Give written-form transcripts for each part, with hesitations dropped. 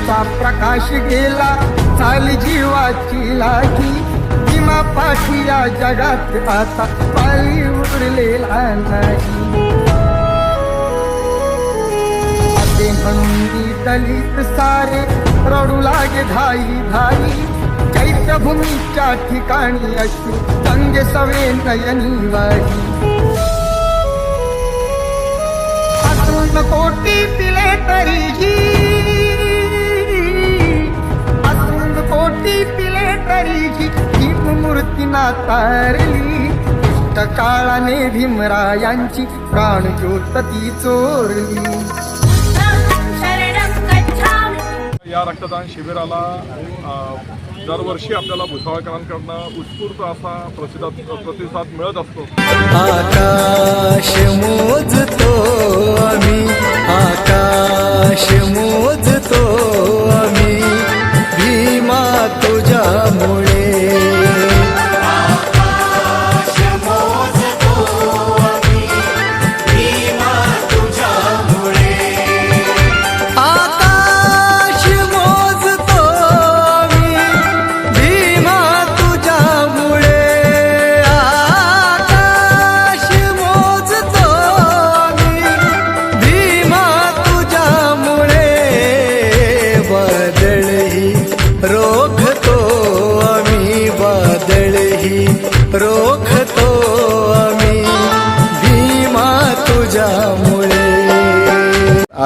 ज्योतीचा प्रकाश गेला, झाली जीवाची लागी. भीमा पाठी या जगात आता पायी उरलेला नाही. असे म्हणून दलित सारे रडू लागे धाई धाई. चैत्यभूमीच्या ठिकाणी अशी गंगे सवे नयनी वाही. असून कोटी पिले तरीही, असून कोटी पिले तरीही भीम मूर्ती नातारली. दुष्ट काळाने भीमरायांची प्राण ज्योत ती चोरली. या रक्तदान शिबिराला दरवर्षी आपल्याला भुसावळकरांकडनं उत्स्फूर्त असा प्रतिसाद मिळत असतो. आकाश मोजतो आम्ही, आकाश मोजतो आम्ही, भीमा तुझ्यामुळे. रोखतो आम्ही भीमा तुझ्यामुळे.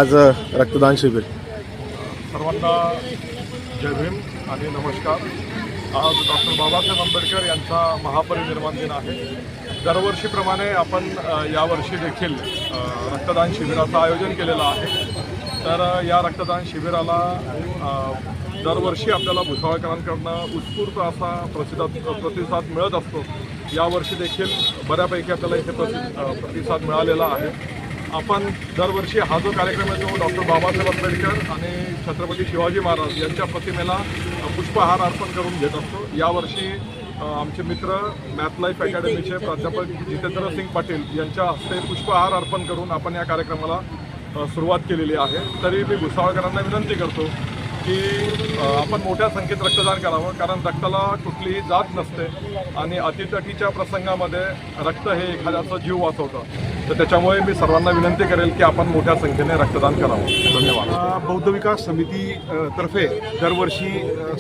आज रक्तदान शिबिर. सर्वांना जय भीम आणि नमस्कार. आज डॉक्टर बाबासाहेब आंबेडकर यांचा महापरिनिर्वाण दिन आहे. दरवर्षीप्रमाणे आपण यावर्षी देखील रक्तदान शिबिराचं आयोजन केलेलं आहे. तर या रक्तदान शिबिराला दरवर्षी आपल्याला भुसावळकरांकडनं उत्स्फूर्त असा प्रतिसाद मिळत असतो. यावर्षी देखील बऱ्यापैकी आपल्याला इथे प्रतिसाद मिळालेला आहे. आपण दरवर्षी हा जो कार्यक्रम आहे तो डॉक्टर बाबासाहेब आंबेडकर आणि छत्रपती शिवाजी महाराज यांच्या प्रतिमेला पुष्पहार अर्पण करून घेत असतो. यावर्षी आमचे मित्र मॅथ लाईफ अकॅडमीचे प्राध्यापक जितेंद्र सिंग पाटील यांच्या हस्ते पुष्पहार अर्पण करून आपण या कार्यक्रमाला सुरुवात केलेली आहे. तरी मी भुसावळकरांना विनंती करतो की आपण मोठ्या संख्येत रक्तदान करावं, कारण रक्ताला कुठलीही जात नसते आणि अतितटीच्या प्रसंगामध्ये रक्त हे एखाद्याचा जीव वाचवतं. तर त्याच्यामुळे मी सर्वांना विनंती करेल की आपण मोठ्या संख्येने रक्तदान करावं. धन्यवाद. बौद्ध विकास समिती तर्फे दरवर्षी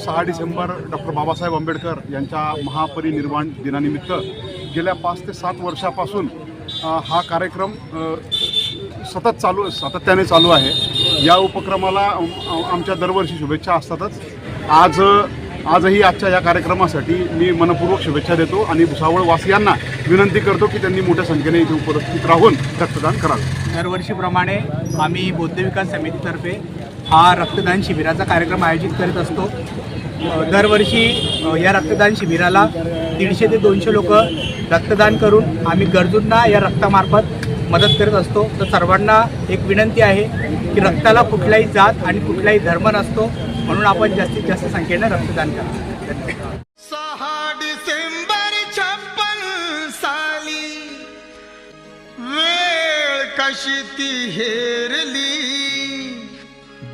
6 डिसेंबर डॉक्टर बाबासाहेब आंबेडकर यांच्या महापरिनिर्वाण दिनानिमित्त गेल्या 5 ते 7 वर्षापासून हा कार्यक्रम सातत्याने चालू आहे. या उपक्रमाला आमच्या दरवर्षी शुभेच्छा असतातच. आजही आजच्या या कार्यक्रमासाठी मी मनपूर्वक शुभेच्छा देतो आणि भुसावळवासियांना विनंती करतो की त्यांनी मोठ्या संख्येने इथे उपस्थित राहून रक्तदान करावे. दरवर्षीप्रमाणे आम्ही बौद्ध विकास समितीतर्फे हा रक्तदान शिबिराचा कार्यक्रम आयोजित करत असतो. दरवर्षी या रक्तदान शिबिराला 150 ते 200 लोक रक्तदान करून आम्ही गरजूंना या रक्तामार्फत मदत करत असतो. तर सर्वांना एक विनंती आहे की रक्ताला कुठलाही जात आणि कुठलाही धर्म नसतो, म्हणून आपण जास्तीत जास्त संख्येने रक्तदान करा. 6 डिसेंबर 56 साली वेळ कशी ती हेरली.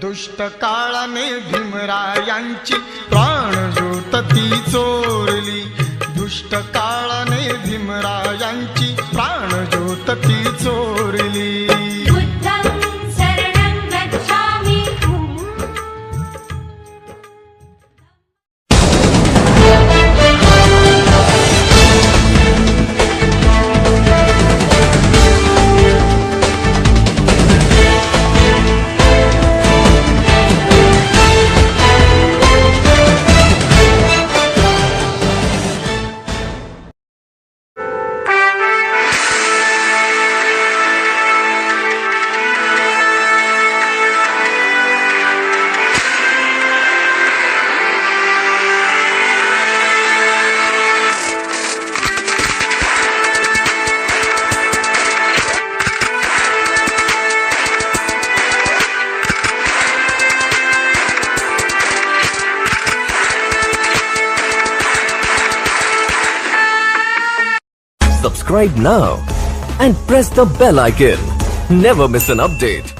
दुष्ट काळाने भीमरायांची प्राण ज्योत ती चोरली. दुष्ट काळाने भीमरायांची प्राण ज्योत ती चोरली. Subscribe now and press the bell icon. Never miss an update.